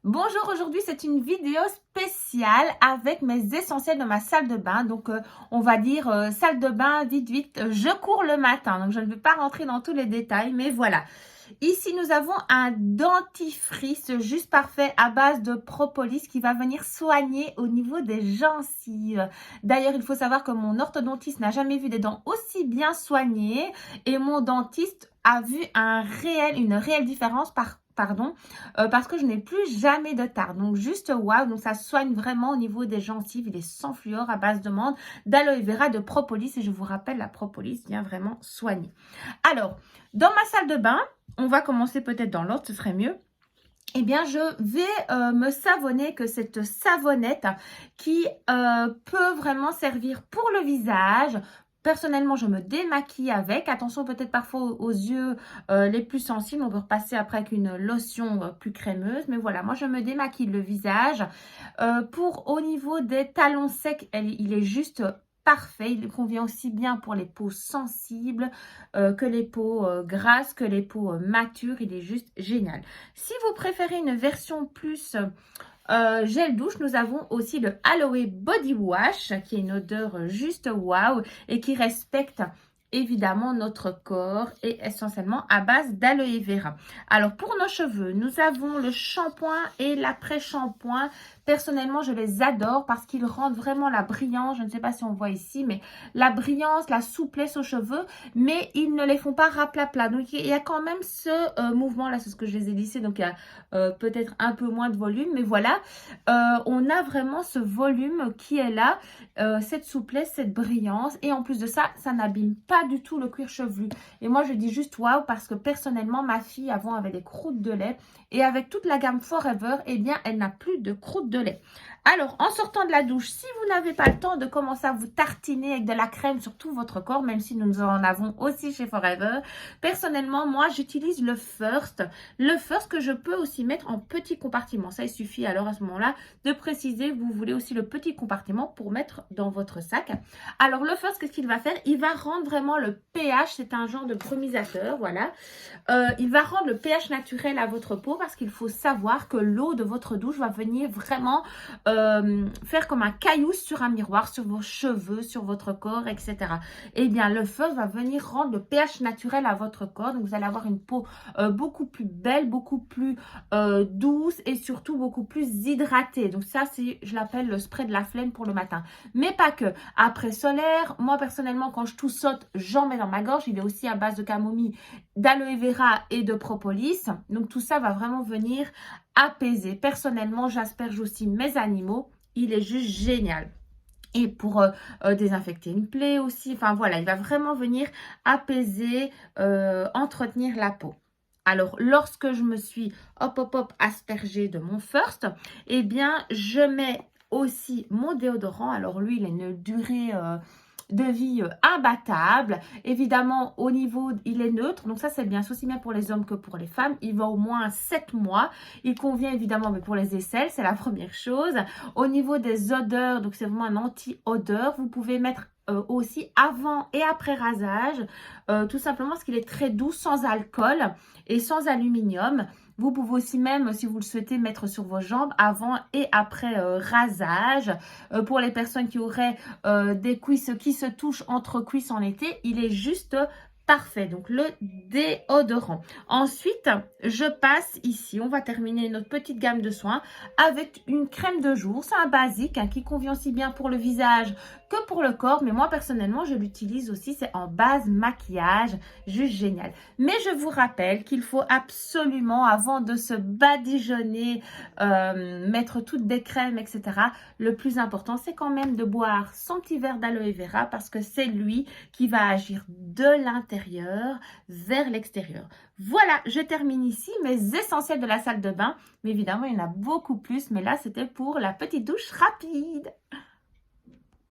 Bonjour, aujourd'hui c'est une vidéo spéciale avec mes essentiels de ma salle de bain. Donc on va dire salle de bain, vite vite, je cours le matin. Donc je ne vais pas rentrer dans tous les détails, mais voilà. Ici nous avons un dentifrice juste parfait à base de propolis qui va venir soigner au niveau des gencives. D'ailleurs il faut savoir que mon orthodontiste n'a jamais vu des dents aussi bien soignées et mon dentiste a vu une réelle différence parce que je n'ai plus jamais de tare. Donc juste waouh, donc ça soigne vraiment au niveau des gencives. Il est sans fluor à base de menthe, d'aloe vera, de propolis et je vous rappelle, la propolis vient vraiment soigner. Alors, dans ma salle de bain, on va commencer peut-être dans l'ordre, ce serait mieux. Eh bien, je vais me savonner que cette savonnette qui peut vraiment servir pour le visage. Personnellement, je me démaquille avec. Attention peut-être parfois aux yeux les plus sensibles. On peut repasser après avec une lotion plus crémeuse. Mais voilà, moi, je me démaquille le visage. Pour au niveau des talons secs, il est juste parfait. Il convient aussi bien pour les peaux sensibles que les peaux grasses, que les peaux matures. Il est juste génial. Si vous préférez une version plus gel douche, nous avons aussi le Aloe Body Wash qui est une odeur juste waouh et qui respecte évidemment notre corps et essentiellement à base d'aloe vera. Alors pour nos cheveux, nous avons le shampoing et l'après-shampoing. Personnellement, je les adore parce qu'ils rendent vraiment la brillance. Je ne sais pas si on voit ici, mais la brillance, la souplesse aux cheveux, mais ils ne les font pas raplapla. Donc il y a quand même ce mouvement là, c'est ce que je les ai lissés, donc il y a peut-être un peu moins de volume, mais voilà, on a vraiment ce volume qui est là, cette souplesse, cette brillance, et en plus de ça, ça n'abîme pas du tout le cuir chevelu. Et moi, je dis juste waouh parce que personnellement, ma fille avant avait des croûtes de lait, et avec toute la gamme Forever, eh bien, elle n'a plus de croûtes de lait. Alors, en sortant de la douche, si vous n'avez pas le temps de commencer à vous tartiner avec de la crème sur tout votre corps, même si nous en avons aussi chez Forever, personnellement, moi, j'utilise le First. Le First que je peux aussi mettre en petit compartiment. Ça, il suffit alors à ce moment-là de préciser que vous voulez aussi le petit compartiment pour mettre dans votre sac. Alors, le First, qu'est-ce qu'il va faire? Il va rendre vraiment le pH, c'est un genre de brumisateur, voilà. Il va rendre le pH naturel à votre peau parce qu'il faut savoir que l'eau de votre douche va venir vraiment faire comme un caillou sur un miroir, sur vos cheveux, sur votre corps, etc. Eh bien, le First va venir rendre le pH naturel à votre corps. Donc, vous allez avoir une peau beaucoup plus belle, beaucoup plus douce et surtout beaucoup plus hydratée. Donc, ça, c'est, je l'appelle le spray de la flemme pour le matin. Mais pas que. Après solaire, moi, personnellement, quand je saute, j'en mets dans ma gorge. Il est aussi à base de camomille, d'aloe vera et de propolis. Donc, tout ça va vraiment venir apaiser. Personnellement, j'asperge aussi mes animaux. Il est juste génial. Et pour désinfecter une plaie aussi. Enfin, voilà, il va vraiment venir apaiser, entretenir la peau. Alors, lorsque je me suis aspergée de mon First, eh bien, je mets aussi mon déodorant. Alors, lui, il a une durée de vie imbattable. Évidemment, au niveau, il est neutre. Donc ça, c'est bien. C'est aussi bien pour les hommes que pour les femmes. Il va au moins 7 mois. Il convient évidemment, mais pour les aisselles, c'est la première chose. Au niveau des odeurs, donc c'est vraiment un anti-odeur. Vous pouvez mettre aussi avant et après rasage, tout simplement parce qu'il est très doux, sans alcool et sans aluminium. Vous pouvez aussi même, si vous le souhaitez, mettre sur vos jambes avant et après rasage. Pour les personnes qui auraient des cuisses qui se touchent entre cuisses en été, il est juste parfait. Donc, le déodorant. Ensuite, je passe ici, on va terminer notre petite gamme de soins avec une crème de jour. C'est un basique qui convient aussi bien pour le visage que pour le corps. Mais moi, personnellement, je l'utilise aussi. C'est en base maquillage. Juste génial. Mais je vous rappelle qu'il faut absolument, avant de se badigeonner, mettre toutes des crèmes, etc. Le plus important, c'est quand même de boire son petit verre d'aloe vera parce que c'est lui qui va agir de l'intérieur vers l'extérieur. Voilà, je termine ici mes essentiels de la salle de bain. Mais évidemment, il y en a beaucoup plus. Mais là, c'était pour la petite douche rapide.